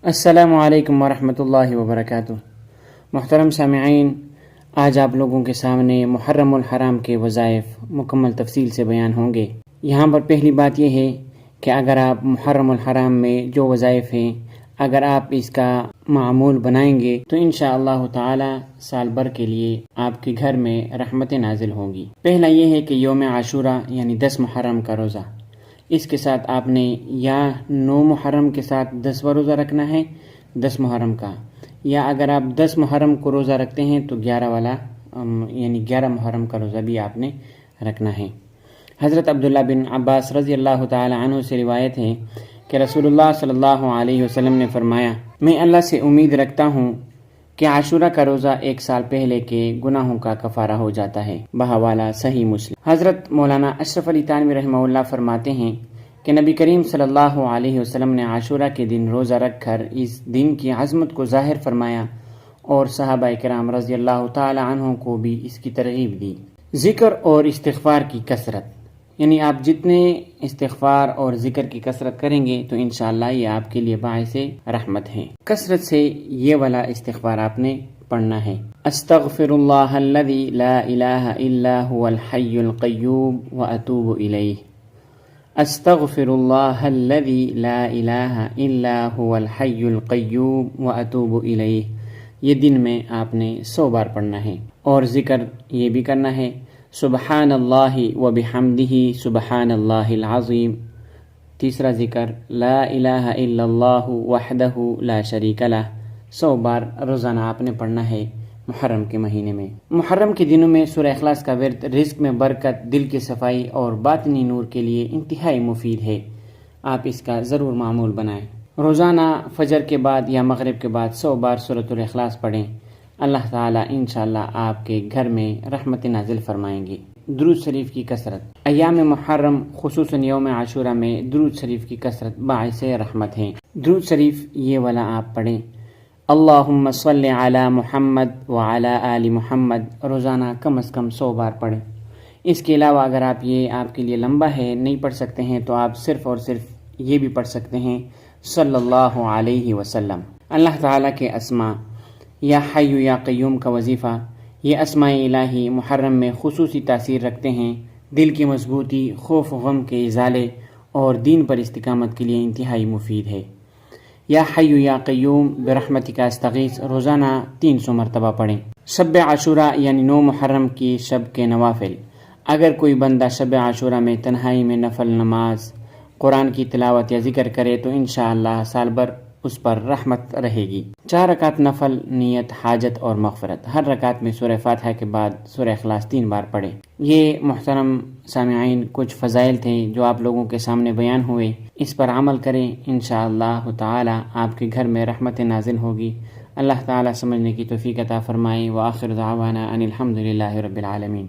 السلام علیکم ورحمۃ اللہ وبرکاتہ۔ محترم سامعین، آج آپ لوگوں کے سامنے محرم الحرام کے وظائف مکمل تفصیل سے بیان ہوں گے۔ یہاں پر پہلی بات یہ ہے کہ اگر آپ محرم الحرام میں جو وظائف ہیں اگر آپ اس کا معمول بنائیں گے تو انشاءاللہ تعالی سال بھر کے لیے آپ کے گھر میں رحمتیں نازل ہوں گی۔ پہلا یہ ہے کہ یوم عاشورہ یعنی 10 محرم کا روزہ، اس کے ساتھ آپ نے یا 9 محرم کے ساتھ 10واں روزہ رکھنا ہے 10 محرم کا، یا اگر آپ 10 محرم کو روزہ رکھتے ہیں تو 11 والا یعنی 11 محرم کا روزہ بھی آپ نے رکھنا ہے۔ حضرت عبداللہ بن عباس رضی اللہ تعالی عنہ سے روایت ہے کہ رسول اللہ صلی اللہ علیہ وسلم نے فرمایا، میں اللہ سے امید رکھتا ہوں کہ عاشورہ کا روزہ 1 سال پہلے کے گناہوں کا کفارہ ہو جاتا ہے۔ بحوالہ صحیح مسلم۔ حضرت مولانا اشرف علی تھانوی رحمہ اللہ فرماتے ہیں کہ نبی کریم صلی اللہ علیہ وسلم نے عاشورہ کے دن روزہ رکھ کر اس دن کی عظمت کو ظاہر فرمایا اور صحابہ کرام رضی اللہ تعالی عنہ کو بھی اس کی ترغیب دی۔ ذکر اور استغفار کی کثرت، یعنی آپ جتنے استغفار اور ذکر کی کثرت کریں گے تو انشاءاللہ یہ آپ کے لیے باعث رحمت ہے۔ کثرت سے یہ والا استغفار آپ نے پڑھنا ہے، استغفر اللہ الذی لا الہ الا هو الحی القیوم واتوب الیہ، استغفر اللہ الذی لا الہ الا هو الحی القیوم واتوب الیہ۔ یہ دن میں آپ نے 100 بار پڑھنا ہے، اور ذکر یہ بھی کرنا ہے سبحان اللہ وبحمدہ سبحان اللہ العظیم۔ تیسرا ذکر لا الہ الا اللہ وحدہ لا شریک لہ، 100 بار روزانہ آپ نے پڑھنا ہے محرم کے مہینے میں۔ محرم کے دنوں میں سورہ اخلاص کا ورد رزق میں برکت، دل کی صفائی اور باطنی نور کے لیے انتہائی مفید ہے، آپ اس کا ضرور معمول بنائیں۔ روزانہ فجر کے بعد یا مغرب کے بعد 100 بار سورۃ الاخلاص پڑھیں، اللہ تعالیٰ انشاءاللہ آپ کے گھر میں رحمت نازل فرمائیں گے۔ درود شریف کی کثرت، ایام محرم خصوصاً یوم عاشورہ میں درود شریف کی کثرت باعث رحمت ہے۔ درود شریف یہ والا آپ پڑھیں، اللہم صلی علی محمد وعلی آل محمد، روزانہ کم از کم 100 بار پڑھیں۔ اس کے علاوہ اگر آپ کے لیے لمبا ہے نہیں پڑھ سکتے ہیں تو آپ صرف اور صرف یہ بھی پڑھ سکتے ہیں صلی اللہ علیہ وسلم۔ اللہ تعالیٰ کے اسماء یا حی یا قیوم کا وظیفہ، یہ اسماء الہی محرم میں خصوصی تاثیر رکھتے ہیں، دل کی مضبوطی، خوف و غم کے ازالے اور دین پر استقامت کے لیے انتہائی مفید ہے۔ یا حی یا قیوم برحمتک استغیث روزانہ 300 مرتبہ پڑھیں۔ شب عاشورہ یعنی 9 محرم کی شب کے نوافل، اگر کوئی بندہ شب عاشورہ میں تنہائی میں نفل نماز، قرآن کی تلاوت یا ذکر کرے تو انشاءاللہ سال بھر اس پر رحمت رہے گی۔ 4 رکعت نفل، نیت، حاجت اور مغفرت، ہر رکعت میں سورہ فاتحہ کے بعد سورہ اخلاص 3 بار پڑھیں۔ یہ محترم سامعین کچھ فضائل تھے جو آپ لوگوں کے سامنے بیان ہوئے، اس پر عمل کریں، انشاءاللہ تعالی آپ کے گھر میں رحمت نازل ہوگی۔ اللہ تعالی سمجھنے کی توفیق عطا فرمائے۔ وآخر دعوانا ان الحمدللہ رب العالمین۔